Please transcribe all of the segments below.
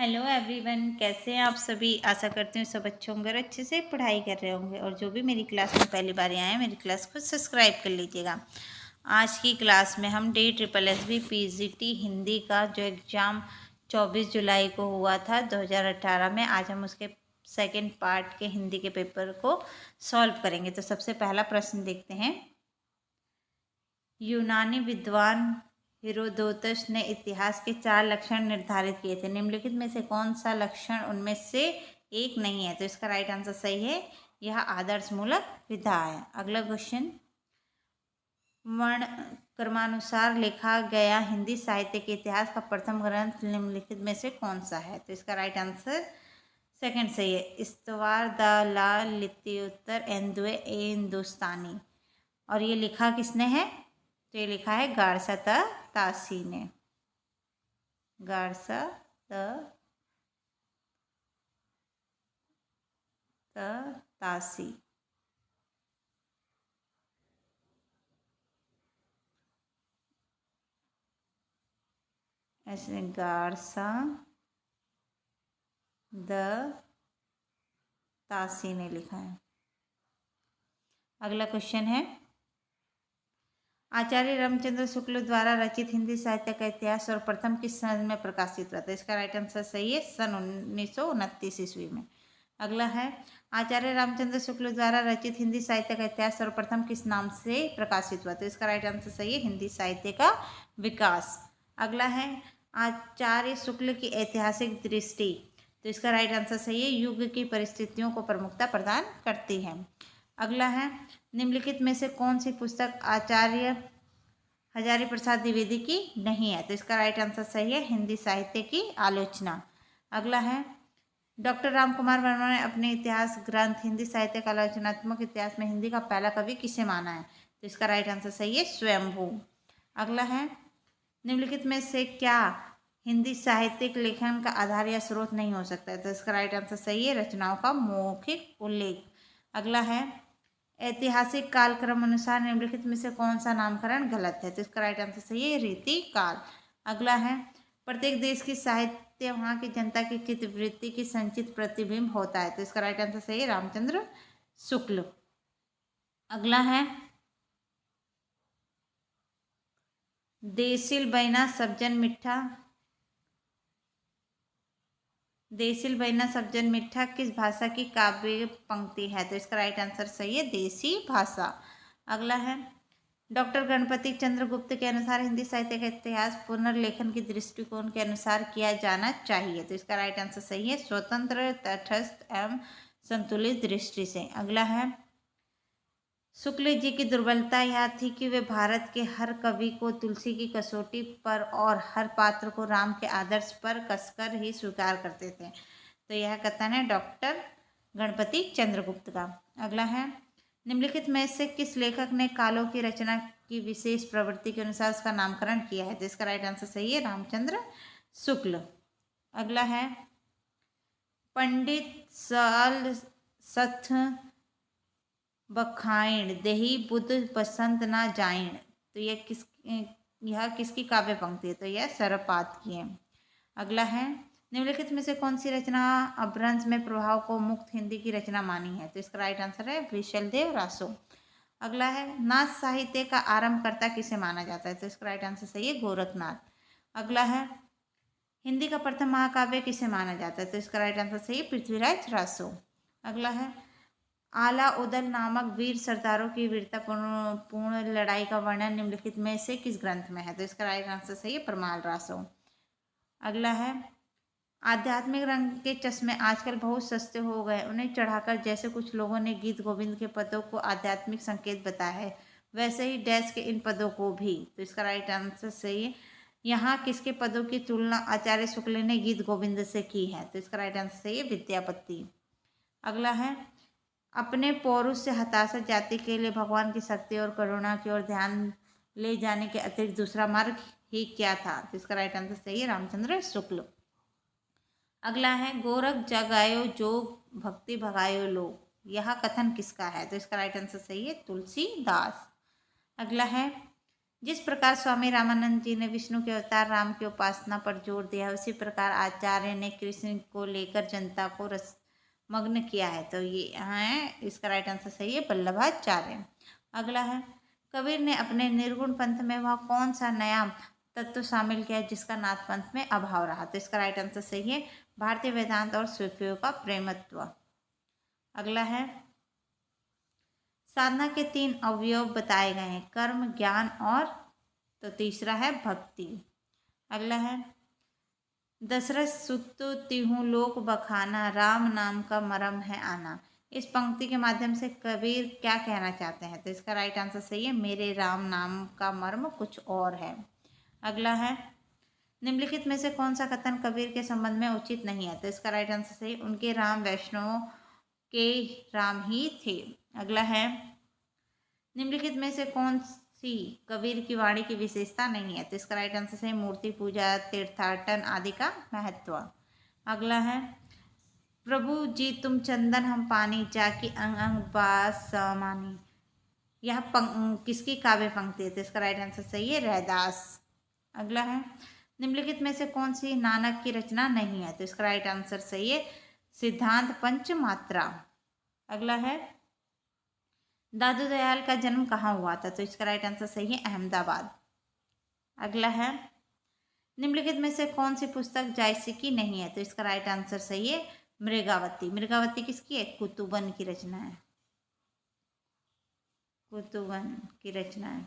Hello everyone, कैसे हैं आप सभी। आशा करती हूँ सब अच्छे होंगे और अच्छे से पढ़ाई कर रहे होंगे। और जो भी मेरी क्लास में पहली बार आए हैं मेरी क्लास को सब्सक्राइब कर लीजिएगा। आज की क्लास में हम DSSB PGT हिंदी का जो एग्ज़ाम 24 जुलाई को हुआ था 2018 में, आज हम उसके सेकेंड पार्ट के हिंदी के पेपर को सॉल्व करेंगे। तो सबसे पहला प्रश्न देखते हैं। यूनानी विद्वान हेरोदोतस ने इतिहास के 4 लक्षण निर्धारित किए थे। निम्नलिखित में से कौन सा लक्षण उनमें से एक नहीं है? तो इसका राइट आंसर सही है, यह आदर्श मूलक विधा है। अगला क्वेश्चन, वर्ण क्रमानुसार लिखा गया हिंदी साहित्य के इतिहास का प्रथम ग्रंथ निम्नलिखित में से कौन सा है? तो इसका राइट आंसर सेकंड सही है, इस्तवार द ला लित्योत्तर एंदुए ए हिंदुस्तानी। और ये लिखा किसने है? तो ये लिखा है गारसा त तासी ने। गारसा त तासी। ऐसे गारसा द तासी ने लिखा है। अगला क्वेश्चन है, आचार्य रामचंद्र शुक्ल द्वारा रचित हिंदी साहित्य का इतिहास और प्रथम किस सन में प्रकाशित हुआ था? इसका राइट आंसर सही है, सन 1929 ईस्वी में। अगला है, आचार्य रामचंद्र शुक्ल द्वारा रचित हिंदी साहित्य का इतिहास सर्वप्रथम किस नाम से प्रकाशित हुआ? तो इसका राइट आंसर सही है, हिंदी साहित्य का विकास। अगला है, आचार्य शुक्ल की ऐतिहासिक दृष्टि। तो इसका राइट आंसर सही है, युग की परिस्थितियों को प्रमुखता प्रदान करती है। अगला है, निम्नलिखित में से कौन सी पुस्तक आचार्य हजारी प्रसाद द्विवेदी की नहीं है? तो इसका राइट आंसर सही है, हिंदी साहित्य की आलोचना। अगला है, डॉक्टर राम कुमार वर्मा ने अपने इतिहास ग्रंथ हिंदी साहित्य का आलोचनात्मक इतिहास में हिंदी का पहला कवि किसे माना है? तो इसका राइट आंसर सही है, स्वयंभू। अगला है, निम्नलिखित में से क्या हिंदी साहित्यिक लेखन का आधार या स्रोत नहीं हो सकता है? तो इसका राइट आंसर सही है, रचनाओं का मौखिक उल्लेख। अगला है, ऐतिहासिक कालक्रम अनुसार निम्नलिखित में से कौन सा नामकरण गलत है? तो इसका राइट आंसर सही है, रीति काल। अगला है, प्रत्येक देश की साहित्य वहाँ की जनता की चित्तवृत्ति की संचित प्रतिबिंब होता है। तो इसका राइट आंसर सही है, रामचंद्र शुक्ल। अगला है, देसिल बैना सब्जन मिठा, देसिल बैना सब्जन मिठा किस भाषा की काव्य पंक्ति है? तो इसका राइट आंसर सही है, देसी भाषा। अगला है, डॉक्टर गणपति चंद्र गुप्त के अनुसार हिंदी साहित्य का इतिहास पुनर्लेखन की दृष्टिकोण के अनुसार किया जाना चाहिए। तो इसका राइट आंसर सही है, स्वतंत्र तटस्थ एवं संतुलित दृष्टि से। अगला है, शुक्ल जी की दुर्बलता यह थी कि वे भारत के हर कवि को तुलसी की कसौटी पर और हर पात्र को राम के आदर्श पर कसकर ही स्वीकार करते थे। तो यह कथन है डॉक्टर गणपति चंद्रगुप्त का। अगला है, निम्नलिखित में से किस लेखक ने कालों की रचना की विशेष प्रवृत्ति के अनुसार उसका नामकरण किया है? तो इसका राइट आंसर सही है, रामचंद्र शुक्ल। अगला है, पंडित साल सथ बखाइण देही बुद्ध पसंद ना जाइण। तो यह किसकी काव्य पंक्ति है? तो यह सरपात की है। अगला है, निम्नलिखित में से कौन सी रचना अपभ्रंश में प्रभाव को मुक्त हिंदी की रचना मानी है? तो इसका राइट आंसर है, वृषलदेव रासो। अगला है, नाथ साहित्य का आरंभकर्ता किसे माना जाता है? तो इसका राइट आंसर सही है, गोरखनाथ। अगला है, हिंदी का प्रथम महाकाव्य किसे माना जाता है? तो इसका राइट आंसर सही है, पृथ्वीराज रासो। अगला है, आला उदल नामक वीर सरदारों की वीरता पूर्ण लड़ाई का वर्णन निम्नलिखित में से किस ग्रंथ में है? तो इसका राइट आंसर सही है, परमाल रासो। अगला है, आध्यात्मिक रंग के चश्मे आजकल बहुत सस्ते हो गए, उन्हें चढ़ाकर जैसे कुछ लोगों ने गीत गोविंद के पदों को आध्यात्मिक संकेत बताया है, वैसे ही डैश के इन पदों को भी। तो इसका राइट आंसर सही है, यहाँ किसके पदों की तुलना आचार्य शुक्ल ने गीत गोविंद से की है? तो इसका राइट आंसर सही है, विद्यापति। अगला है, अपने पौरुष से हताशा जाति के लिए भगवान की शक्ति और करुणा की ओर ध्यान ले जाने के अतिरिक्त दूसरा मार्ग ही क्या था? तो इसका राइट आंसर सही है, रामचंद्र शुक्ल। अगला है, गोरख जगायो जोग भक्ति भगायो लोग, यह कथन किसका है? तो इसका राइट आंसर सही है, तुलसीदास। अगला है, जिस प्रकार स्वामी रामानंद जी ने विष्णु के अवतार राम की उपासना पर जोर दिया, उसी प्रकार आचार्य ने कृष्ण को लेकर जनता को रस मग्न किया है। तो ये है, इसका राइट आंसर सही है वल्लभाचार्य। अगला है, कबीर ने अपने निर्गुण पंथ में वह कौन सा नया तत्व शामिल किया जिसका नाथ पंथ में अभाव रहा। तो इसका राइट आंसर सही है भारतीय वेदांत और सूफियों का प्रेमत्व। अगला है, साधना के 3 अवयव बताए गए हैं, कर्म, ज्ञान और, तो तीसरा है भक्ति। अगला है, दशरथ सुत तिहु लोक बखाना, राम नाम का मरम है आना। इस पंक्ति के माध्यम से कबीर क्या कहना चाहते हैं। तो इसका राइट आंसर सही है मेरे राम नाम का मर्म कुछ और है। अगला है, निम्नलिखित में से कौन सा कथन कबीर के संबंध में उचित नहीं है। तो इसका राइट आंसर सही, उनके राम वैष्णवों के राम ही थे। अगला है, निम्नलिखित में से कौन सी कबीर की वाणी की विशेषता नहीं है। तो इसका राइट आंसर सही मूर्ति पूजा, तीर्थाटन आदि का महत्व। अगला है, प्रभु जी तुम चंदन हम पानी, जाकी अंग अंग बास समानी। यह किसकी काव्य पंक्ति है। तो इसका राइट आंसर सही है रैदास। अगला है, निम्नलिखित में से कौन सी नानक की रचना नहीं है। तो इसका राइट आंसर सही है सिद्धांत पंचमात्रा। अगला है, दादू दयाल का जन्म कहाँ हुआ था। तो इसका राइट आंसर सही है अहमदाबाद। अगला है, निम्नलिखित में से कौन सी पुस्तक जायसी की नहीं है। तो इसका राइट आंसर सही है मृगावती। मृगावती किसकी है, कुतुबन की रचना है, कुतुबन की रचना है।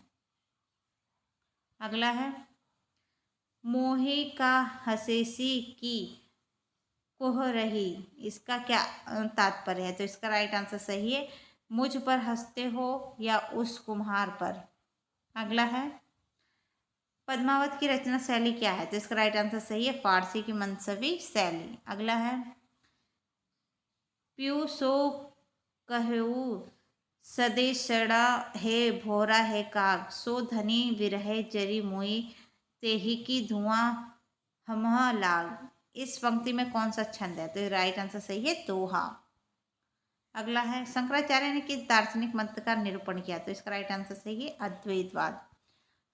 अगला है, मोहे का हसेसी की कोह रही, इसका क्या तात्पर्य है। तो इसका राइट आंसर सही है मुझ पर हंसते हो या उस कुम्हार पर। अगला है, पद्मावत की रचना शैली क्या है। तो इसका राइट आंसर सही है फारसी की मनसबी शैली। अगला है, प्यू सो कहू सदेशड़ा है भोरा है काग, सो धनी विरहे जरी मुई, तेही की धुआं हमह लाग। इस पंक्ति में कौन सा छंद है। तो राइट आंसर सही है दोहा। अगला है, शंकराचार्य ने किस दार्शनिक मंत्र का निरूपण किया। तो इसका राइट आंसर सही है अद्वैतवाद।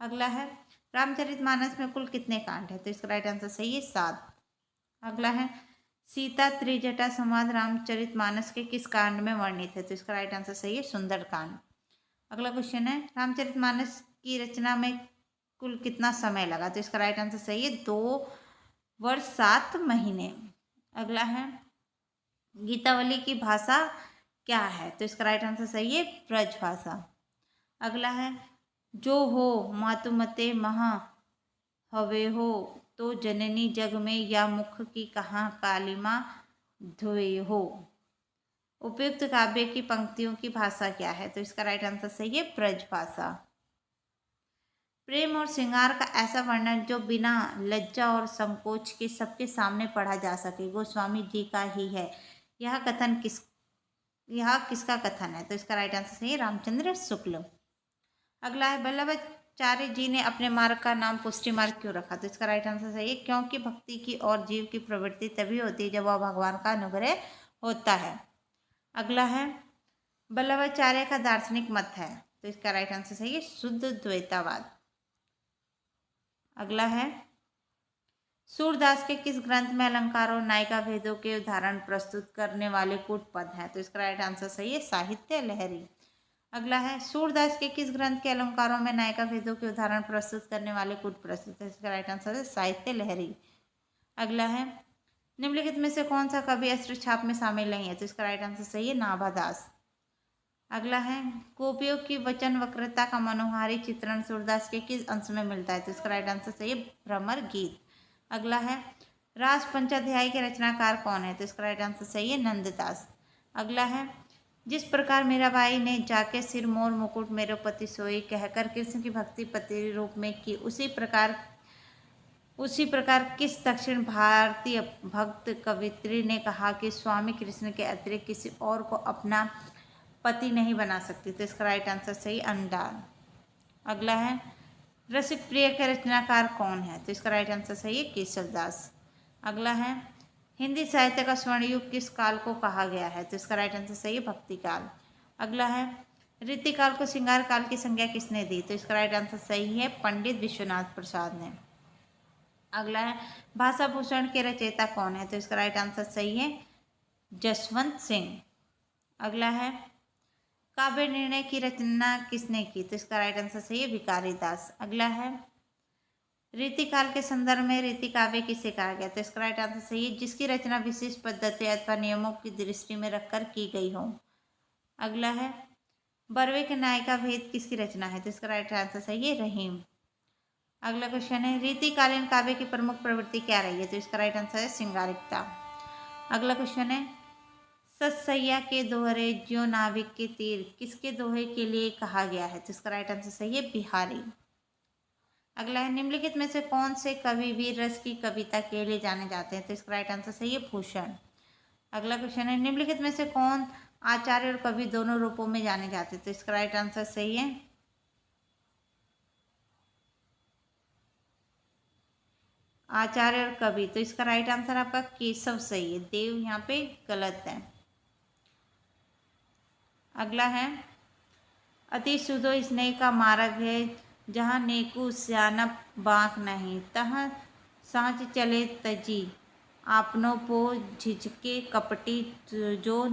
अगला है, रामचरितमानस में कुल कितने कांड है। तो इसका राइट आंसर सही है 7। अगला है, सीता त्रिजटा संवाद रामचरितमानस के किस कांड में वर्णित है। तो इसका राइट आंसर सही है सुंदरकांड। अगला क्वेश्चन है, रामचरितमानस की रचना में कुल कितना समय लगा। तो इसका राइट आंसर सही है 2 वर्ष 7 महीने। अगला है, गीतावली की भाषा क्या है। तो इसका राइट आंसर सही है ब्रज भाषा। अगला है, जो हो मातुमते महा हवे हो, तो जननी जग में या मुख की कहाँ कालिमा धोए हो। उपयुक्त काव्य की पंक्तियों की भाषा क्या है। तो इसका राइट आंसर सही है ब्रज भाषा। प्रेम और श्रृंगार का ऐसा वर्णन जो बिना लज्जा और संकोच के सबके सामने पढ़ा जा सके, गोस्वामी जी का ही है। यह किसका कथन है। तो इसका राइट आंसर सही है रामचंद्र शुक्ल। अगला है, वल्लभाचार्य जी ने अपने मार्ग का नाम पुष्टि मार्ग क्यों रखा। तो इसका राइट आंसर सही है क्योंकि भक्ति की और जीव की प्रवृत्ति तभी होती है जब वह भगवान का अनुग्रह होता है। अगला है, वल्लभाचार्य का दार्शनिक मत है। तो इसका राइट आंसर सही है शुद्ध द्वैतावाद। अगला है, सूरदास के किस ग्रंथ में अलंकार और नायिका भेदों के उदाहरण प्रस्तुत करने वाले कूट पद हैं। तो इसका राइट आंसर सही है साहित्य लहरी। अगला है, सूरदास के किस ग्रंथ के अलंकारों में नायिका भेदों के उदाहरण प्रस्तुत करने वाले कूट प्रस्तुत है। इसका राइट आंसर है साहित्य लहरी। अगला है, निम्नलिखित में से कौन सा कवि अस्त्र छाप में शामिल नहीं है। तो इसका राइट आंसर सही है नाभादास। अगला है, गोपियों की वचन वक्रता का मनोहारी चित्रण सूरदास के किस अंश में मिलता है। तो इसका राइट आंसर सही है भ्रमर गीत। अगला है, रास पंचाध्याय के रचनाकार कौन है। तो इसका राइट आंसर सही है नंददास। अगला है, जिस प्रकार मीराबाई ने जाके सिर मोर मुकुट मेरो पति सोई कहकर कृष्ण की भक्ति पति रूप में की, उसी प्रकार किस दक्षिण भारतीय भक्त कवित्री ने कहा कि स्वामी कृष्ण के अतिरिक्त किसी और को अपना पति नहीं बना सकती। तो इसका राइट आंसर सही अंडार। अगला है, रसिक प्रिय के रचनाकार कौन है। तो इसका राइट आंसर सही है केशवदास। अगला है, हिंदी साहित्य का स्वर्ण युग किस काल को कहा गया है। तो इसका राइट आंसर सही है भक्ति काल। अगला है, रीतिकाल को श्रृंगार काल की संज्ञा किसने दी? तो इसका राइट आंसर सही है पंडित विश्वनाथ प्रसाद ने। अगला है भाषा भूषण के रचयिता कौन है? तो इसका राइट आंसर सही है जसवंत सिंह। अगला है काव्य निर्णय की रचना किसने की? तो इसका राइट आंसर सही है भिखारी दास। अगला है रीतिकाल के संदर्भ में रीति काव्य किसे कहा गया? तो इसका राइट आंसर सही है जिसकी रचना विशिष्ट पद्धति अथवा नियमों की दृष्टि में रखकर की गई हो। अगला है बरवे के नायिका भेद किसकी रचना है? तो इसका राइट आंसर सही है रहीम। अगला क्वेश्चन है रीतिकालीन काव्य की प्रमुख प्रवृत्ति क्या रही है? तो इसका राइट आंसर है श्रृंगारिकता। अगला क्वेश्चन है सतसैया के दोहरे ज्यो नाविक के तीर किसके दोहे के लिए कहा गया है? तो इसका राइट आंसर सही है बिहारी। अगला है निम्नलिखित में से कौन से कवि वीर रस की कविता के लिए जाने जाते हैं? तो इसका राइट आंसर सही है भूषण। अगला क्वेश्चन है निम्नलिखित में से कौन आचार्य और कवि दोनों रूपों में जाने जाते हैं? तो इसका राइट आंसर सही है आचार्य और कवि। तो इसका राइट आंसर आपका केशव सही है, देव यहाँ पे गलत है। अगला है अति सुधो स्नेह का मार्ग है जहाँ नेकु स्यानप बाँक नहीं तहाँ सांच चले तजी आपनों पो झिझके कपटी जो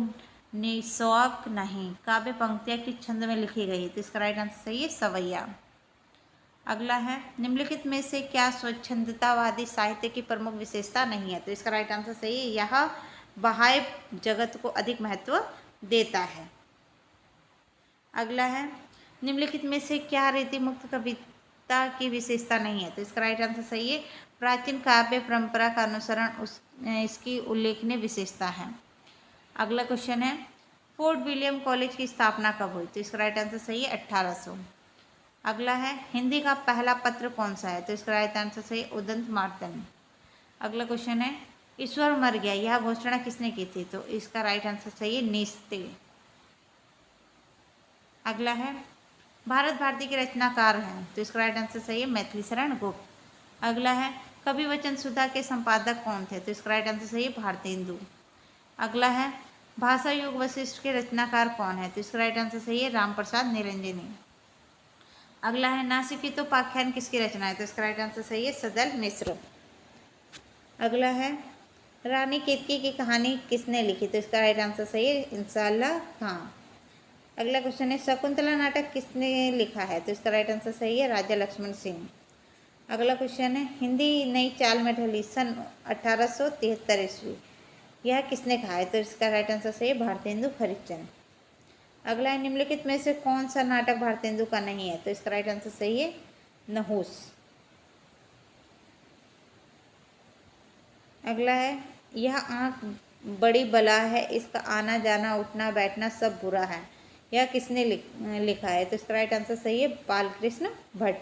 निशौक नहीं। काव्य पंक्तियाँ किस छंद में लिखी गई है? तो इसका राइट आंसर सही है सवैया। अगला है निम्नलिखित में से क्या स्वच्छंदतावादी साहित्य की प्रमुख विशेषता नहीं है? तो इसका राइट आंसर सही है यह बाह्य जगत को अधिक महत्व देता है। अगला है निम्नलिखित में से क्या रीति मुक्त कविता की विशेषता नहीं है? तो इसका राइट आंसर सही है प्राचीन काव्य परंपरा का अनुसरण इसकी उल्लेखनीय विशेषता है। अगला क्वेश्चन है फोर्ट विलियम कॉलेज की स्थापना कब हुई? तो इसका राइट आंसर सही है 1800। अगला है हिंदी का पहला पत्र कौन सा है? तो इसका राइट आंसर सही है उदंत मार्तंड। अगला क्वेश्चन है ईश्वर मर गया यह घोषणा किसने की थी? तो इसका राइट आंसर सही है नीस्ते। अगला है भारत भारती के रचनाकार हैं? तो इसका राइट आंसर सही है मैथिली शरण गुप्त। अगला है कवि वचन सुधा के संपादक कौन थे? तो इसका राइट आंसर सही है भारतेंदु। अगला है भाषा युग वशिष्ठ के रचनाकार कौन है? तो इसका राइट आंसर सही है रामप्रसाद निरंजनी। अगला है नासिकी तो पाख्यान किसकी रचना है? तो इसका राइट आंसर सही है सदल मिश्र। अगला है रानी केतकी की कहानी किसने लिखी? तो इसका राइट आंसर सही है इंसाल्लाह खां। अगला क्वेश्चन है शकुंतला नाटक किसने लिखा है? तो इसका राइट आंसर सही है राजा लक्ष्मण सिंह। अगला क्वेश्चन है हिंदी नई चाल में ढली सन 1873 ईस्वी यह किसने कहा है? तो इसका राइट आंसर सही है भारतेंदु हरिश्चंद्र। अगला है निम्नलिखित में से कौन सा नाटक भारतेंदु का नहीं है? तो इसका राइट आंसर सही है नहुस। अगला है यह आँख बड़ी बला है इसका आना जाना उठना बैठना सब बुरा है यह किसने लिखा है? तो इसका राइट आंसर सही है बालकृष्ण भट्ट।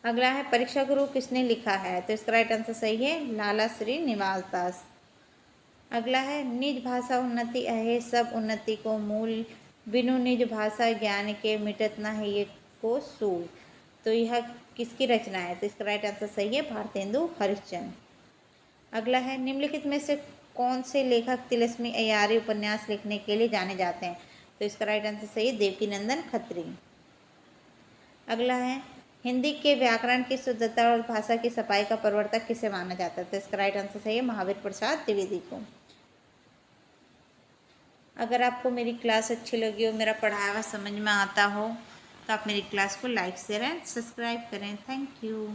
अगला है परीक्षा गुरु किसने लिखा है? तो इसका राइट आंसर सही है लाला श्री निवास दास। अगला है निज भाषा उन्नति है सब उन्नति को मूल बिनु निज भाषा ज्ञान के मिटत ना है ये को सूल। तो यह किसकी रचना है? तो इसका राइट आंसर सही है भारतेंदु हरिश्चंद्र। अगला है निम्नलिखित में से कौन से लेखक तिलस्मी अय्यारी उपन्यास लिखने के लिए जाने जाते हैं? तो इसका राइट आंसर सही है देवकीनंदन खत्री। अगला है हिंदी के व्याकरण की शुद्धता और भाषा की सफाई का प्रवर्तक किसे माना जाता है? तो इसका राइट आंसर सही है महावीर प्रसाद द्विवेदी को। अगर आपको मेरी क्लास अच्छी लगी हो मेरा पढ़ाया हुआ समझ में आता हो तो आप मेरी क्लास को लाइक शेयर एंड सब्सक्राइब करें। Thank you.